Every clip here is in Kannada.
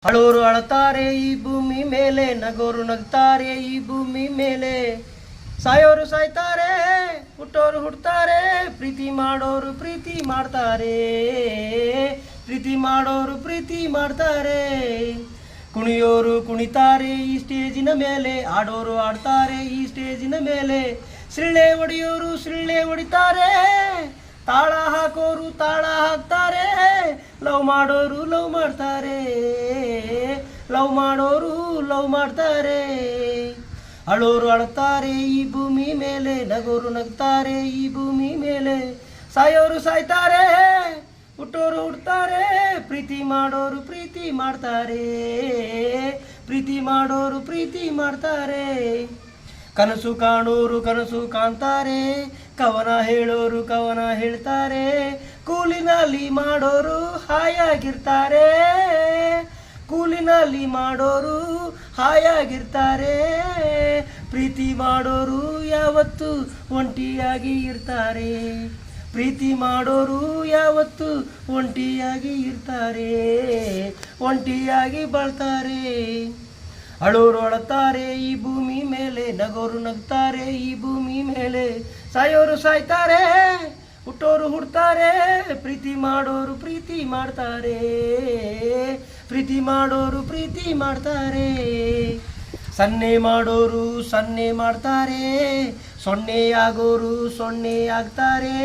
ಅಳೋರು ಅಳತಾರೆ ಈ ಭೂಮಿ ಮೇಲೆ, ನಗೋರು ನಗ್ತಾರೆ ಈ ಭೂಮಿ ಮೇಲೆ. ಸಾಯೋರು ಸಾಯ್ತಾರೆ, ಹುಟ್ಟೋರು ಹುಡ್ತಾರೆ, ಪ್ರೀತಿ ಮಾಡೋರು ಪ್ರೀತಿ ಮಾಡ್ತಾರೆ, ಪ್ರೀತಿ ಮಾಡೋರು ಪ್ರೀತಿ ಮಾಡ್ತಾರೆ. ಕುಣಿಯೋರು ಕುಣಿತಾರೆ ಈ ಸ್ಟೇಜಿನ ಮೇಲೆ, ಆಡೋರು ಆಡ್ತಾರೆ ಈ ಸ್ಟೇಜಿನ ಮೇಲೆ. ಸಿಳ್ಳೆ ಹೊಡೆಯೋರು ಸಿಳ್ಳೆ ಹೊಡಿತಾರೆ, ತಾಳ ಹಾಕೋರು ತಾಳ ಹಾಕ್ತಾರೆ, ಲವ್ ಮಾಡೋರು ಲವ್ ಮಾಡ್ತಾರೆ, ಲವ್ ಮಾಡೋರು ಲವ್ ಮಾಡ್ತಾರೆ. ಅಳೋರು ಅಳ್ತಾರೆ ಈ ಭೂಮಿ ಮೇಲೆ, ನಗೋರು ನಗ್ತಾರೆ ಈ ಭೂಮಿ ಮೇಲೆ. ಸಾಯೋರು ಸಾಯ್ತಾರೆ, ಹುಟ್ಟೋರು ಹುಡ್ತಾರೆ, ಪ್ರೀತಿ ಮಾಡೋರು ಪ್ರೀತಿ ಮಾಡ್ತಾರೆ, ಪ್ರೀತಿ ಮಾಡೋರು ಪ್ರೀತಿ ಮಾಡ್ತಾರೆ. ಕನಸು ಕಾಣೋರು ಕನಸು ಕಾಣ್ತಾರೆ, ಕವನ ಹೇಳೋರು ಕವನ ಹೇಳ್ತಾರೆ, ಕೂಲಿನಲ್ಲಿ ಮಾಡೋರು ಹಾಯಾಗಿರ್ತಾರೆ, ಕೂಲಿನಲ್ಲಿ ಮಾಡೋರು ಹಾಯಾಗಿರ್ತಾರೆ. ಪ್ರೀತಿ ಮಾಡೋರು ಯಾವತ್ತು ಒಂಟಿಯಾಗಿ ಇರ್ತಾರೆ, ಪ್ರೀತಿ ಮಾಡೋರು ಯಾವತ್ತು ಒಂಟಿಯಾಗಿ ಇರ್ತಾರೆ, ಒಂಟಿಯಾಗಿ ಬಾಳ್ತಾರೆ. ಅಳೋರು ಅಳುತ್ತಾರೆ ಈ ಭೂಮಿ ಮೇಲೆ, ನಗೋರು ನಗ್ತಾರೆ ಈ ಭೂಮಿ ಮೇಲೆ. ಸಾಯೋರು ಸಾಯ್ತಾರೆ, ಹುಟ್ಟೋರು ಹುಡ್ತಾರೆ, ಪ್ರೀತಿ ಮಾಡೋರು ಪ್ರೀತಿ ಮಾಡ್ತಾರೆ, ಪ್ರೀತಿ ಮಾಡೋರು ಪ್ರೀತಿ ಮಾಡ್ತಾರೆ. ಸನ್ನೆ ಮಾಡೋರು ಸನ್ನೆ ಮಾಡ್ತಾರೆ, ಸೊನ್ನೆಯಾಗೋರು ಸೊನ್ನೆ ಆಗ್ತಾರೆ.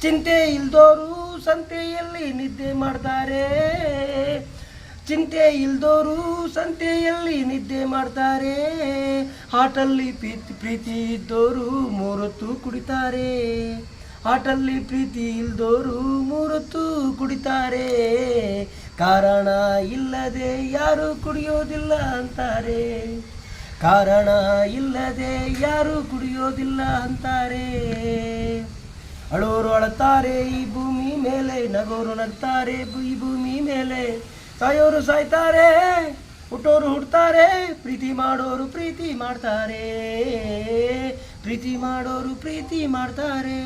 ಚಿಂತೆ ಇಲ್ದೋರು ಸಂತೆಯಲ್ಲಿ ನಿದ್ದೆ ಮಾಡ್ತಾರೆ, ಚಿಂತೆ ಇಲ್ದೋರು ಸಂತೆಯಲ್ಲಿ ನಿದ್ದೆ ಮಾಡ್ತಾರೆ. ಹಾಟಲ್ಲಿ ಪ್ರೀತಿ ಇದ್ದೋರು ಮೂರೊತ್ತು ಕುಡಿತಾರೆ, ಹಾಟಲ್ಲಿ ಪ್ರೀತಿ ಇಲ್ದೋರು ಮೂರೊತ್ತು ಕುಡಿತಾರೆ. ಕಾರಣ ಇಲ್ಲದೆ ಯಾರು ಕುಡಿಯೋದಿಲ್ಲ ಅಂತಾರೆ, ಕಾರಣ ಇಲ್ಲದೆ ಯಾರು ಕುಡಿಯೋದಿಲ್ಲ ಅಂತಾರೆ. ಅಳೋರು ಅಳುತ್ತಾರೆ ಈ ಭೂಮಿ ಮೇಲೆ, ನಗೋರು ನಗ್ತಾರೆ ಈ ಭೂಮಿ ಮೇಲೆ. ಸಾಯೋರು ಸಾಯ್ತಾರೆ, ಹುಟ್ಟೋರು ಹುಡ್ತಾರೆ, ಪ್ರೀತಿ ಮಾಡೋರು ಪ್ರೀತಿ ಮಾಡ್ತಾರೆ, ಪ್ರೀತಿ ಮಾಡೋರು ಪ್ರೀತಿ ಮಾಡ್ತಾರೆ.